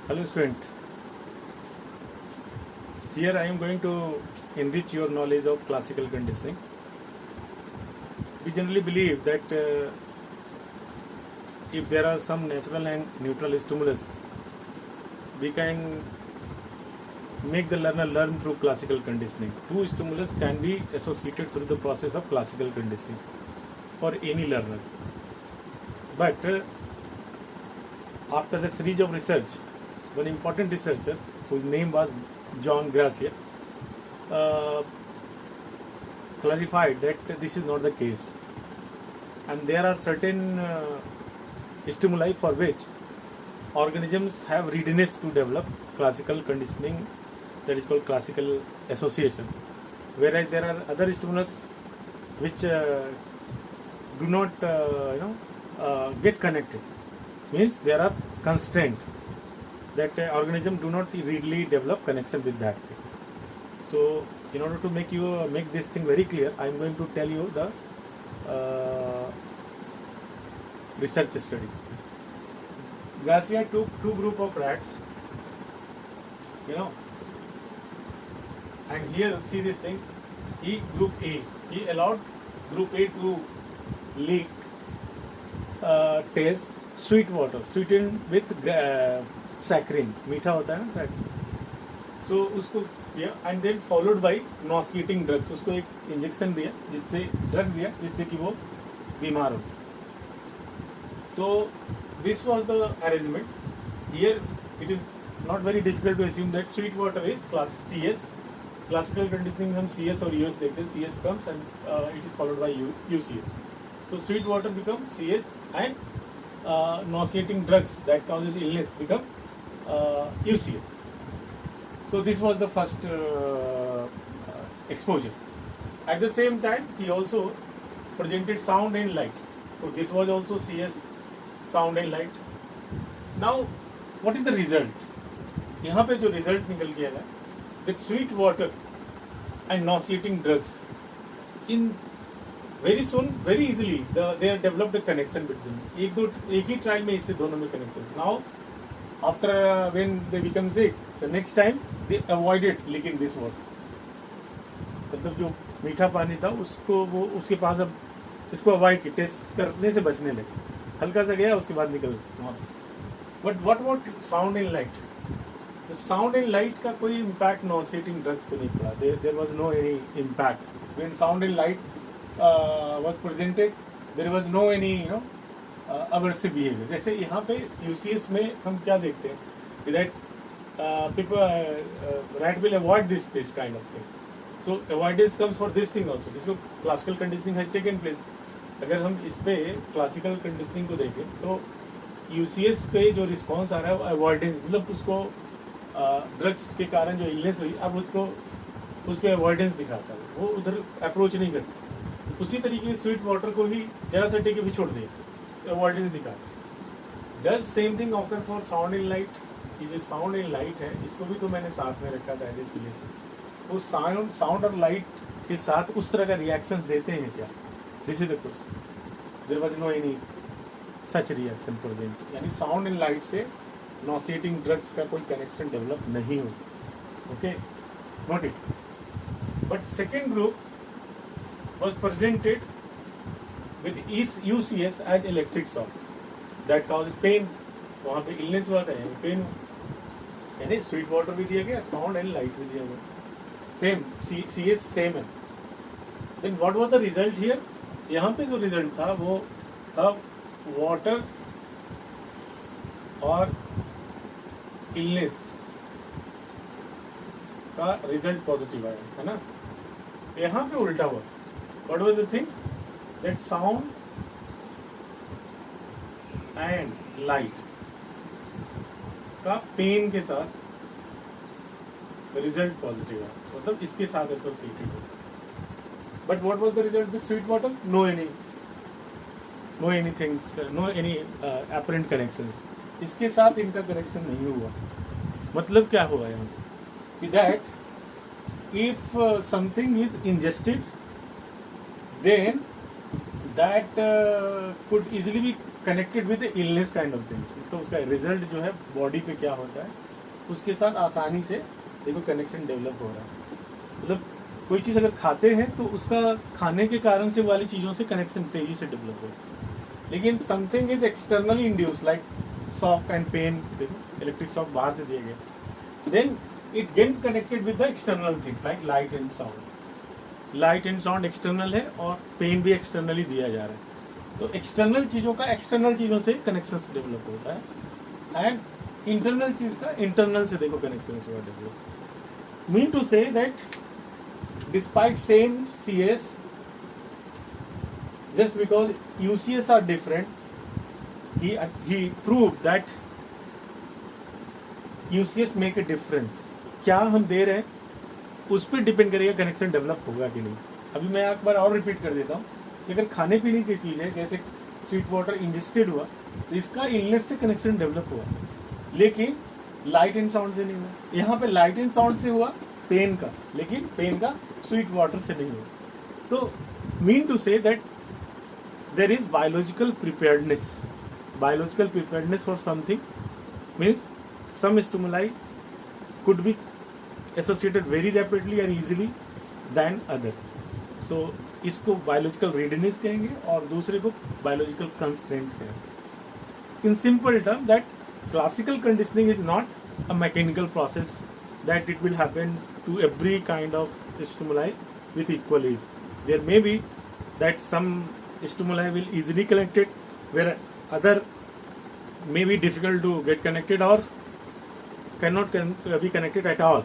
Hello student, here I am going to enrich your knowledge of classical conditioning. We generally believe that if there are some natural and neutral stimulus, we can make the learner learn through classical conditioning. Two stimulus can be associated through the process of classical conditioning for any learner. But after a series of research, one important researcher whose name was John Gracia clarified that this is not the case, and there are certain stimuli for which organisms have readiness to develop classical conditioning, that is called classical association, whereas there are other stimulus which do not get connected, means there are constraints that organism do not readily develop connection with that thing. So in order to make this thing very clear, I am going to tell you the research study. Garcia took two group of rats, and here see this thing. Group A, he allowed group A to lick taste sweet water, sweetened with saccharine, मीठा होता है ना. So उसको किया and then followed by nauseating drugs. उसको एक injection दिया, जिससे ड्रग्स दिया जिससे कि वो बीमार हो. तो this was the arrangement. Here it is not very difficult to assume that sweet water is class CS. Classical conditioning हम CS और US देखते हैं. CS comes and it is followed by UCS. So sweet water becomes CS and nauseating drugs that causes illness become UCS. So this was the first exposure. At the same time, he also presented sound and light. So this was also CS, sound and light. Now, what is the result? यहाँ पे जो result निकल के आया, that sweet water and nauseating drugs, in very soon, very easily, they have developed a connection between. एक ही trial में इससे दोनों में connection. Now, after when they become sick, the next time they avoided licking this water. मतलब जो मीठा पानी था उसको वो उसके पास अब इसको अवॉइड की टेस्ट करने से बचने लगे. हल्का सा गया उसके बाद निकल. But what about sound and light? Sound and light का कोई इम्पैक्ट नॉसिएटिंग ड्रग्स पे नहीं पड़ा. There was no any impact when sound and light was presented. There was no any aversive behavior. जैसे यहाँ पे UCS में हम क्या देखते हैं that people rat will avoid this kind of things. So avoidance comes for this thing also. जिसको classical conditioning has taken place. अगर हम इस पे classical conditioning को देखें तो UCS पे जो response आ रहा है वो avoidance, मतलब उसको drugs के कारण जो illness हुई अब उसको उस पे avoidance दिखाता है, वो उधर approach नहीं करता. उसी तरीके से sweet water को भी जरा सा टेके भी छोड़ दे, अवॉइडेंस दिखाता. Does same thing occur for sound and light. ये जो साउंड एंड लाइट है इसको भी तो मैंने साथ में रखा था एज सीरियस. वो साउंड और लाइट के साथ उस तरह का रिएक्शंस देते हैं क्या? This is the question. There was no any such reaction present. यानी साउंड एंड लाइट से नॉसिएटिंग ड्रग्स का कोई कनेक्शन डेवलप नहीं होता. Okay, note it. But second group was presented with UCS as electric shock that caused pain. वहाँ पे illness हुआ था, यानी pain. यानी sweet water भी दिया गया, sound and light भी दिया गया. Same CS same है. Then what was the result here? यहाँ पे जो result था वो था water और illness का result positive आया, है ना? यहाँ पे उल्टा हुआ. What were the things? That sound and light का पेन के साथ रिजल्ट पॉजिटिव है, मतलब इसके साथ एसोसिएटेड है. But what was the result with sweet water? No any things, no any apparent connections. इसके साथ इनका कनेक्शन नहीं हुआ. मतलब क्या हुआ यहाँ पे? That if something is ingested then that could easily be connected with illness kind of things, मतलब उसका रिजल्ट जो है बॉडी पे क्या होता है उसके साथ आसानी से देखो कनेक्शन डेवलप हो रहा है। मतलब कोई चीज़ अगर खाते हैं तो उसका खाने के कारण से वाली चीज़ों से कनेक्शन तेजी से डेवलप होता है। लेकिन something is externally induce like shock and pain, देखो इलेक्ट्रिक शॉक बाहर से दिया गया, then it get connected with the external things like light and sound. Light and sound external है और पेन भी एक्सटर्नली दिया जा रहा है, तो एक्सटर्नल चीज़ों का एक्सटर्नल चीज़ों से कनेक्शन डेवलप होता है एंड इंटरनल चीज़ का इंटरनल से देखो कनेक्शन हुआ develop. Mean to say that despite same CS, just because UCS are different, he proved that UCS make a difference। क्या हम दे रहे हैं उस पर डिपेंड करेगा कनेक्शन डेवलप होगा कि नहीं। अभी मैं एक बार और रिपीट कर देता हूँ कि अगर खाने पीने की चीज़ है जैसे स्वीट वाटर इंजेस्टेड हुआ तो इसका इलनेस से कनेक्शन डेवलप हुआ, लेकिन लाइट एंड साउंड से नहीं हुआ। यहाँ पे लाइट एंड साउंड से हुआ पेन का, लेकिन पेन का स्वीट वाटर से नहीं हुआ। तो mean to say that there is biological preparedness for something, means some stimuli could be associated very rapidly and easily than other, so इसको biological readiness कहेंगे और दूसरे को biological constraint कहेंगे। In simple term that classical conditioning is not a mechanical process that it will happen to every kind of stimuli with equal ease. There may be that some stimuli will easily connected, whereas other may be difficult to get connected or cannot be connected at all।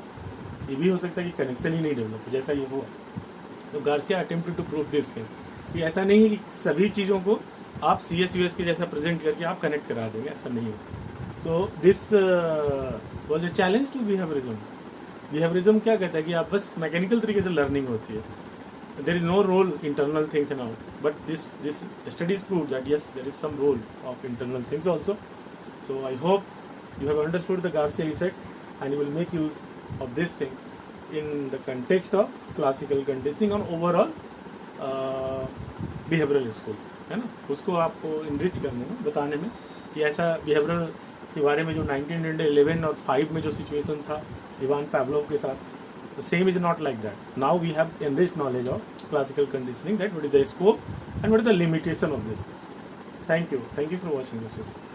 ये भी हो सकता है कि connection ही नहीं develop जैसा ये हुआ। तो Garcia attempted to prove this thing कि ऐसा नहीं है कि सभी चीज़ों को आप CS-US के जैसा प्रेजेंट करके आप कनेक्ट करा देंगे, ऐसा नहीं होता। So this was a challenge to behaviourism. Behaviourism क्या कहता है कि आप बस मैकेनिकल तरीके से लर्निंग होती है, there is no role internal things and all, but this studies prove that yes, there is some role of internal things also. So I hope you have understood the Garcia effect and you will make use of this thing in the context of classical conditioning on overall behavioral schools, है ना। उसको आपको enrich करने में, बताने में कि ऐसा behavioral के बारे में जो 1911 और 5 में जो situation था इवान पावलोव के साथ, the same is not like that. Now we have enriched knowledge of classical conditioning, that what is the scope and what is the limitation of this thing. Thank you for watching this video.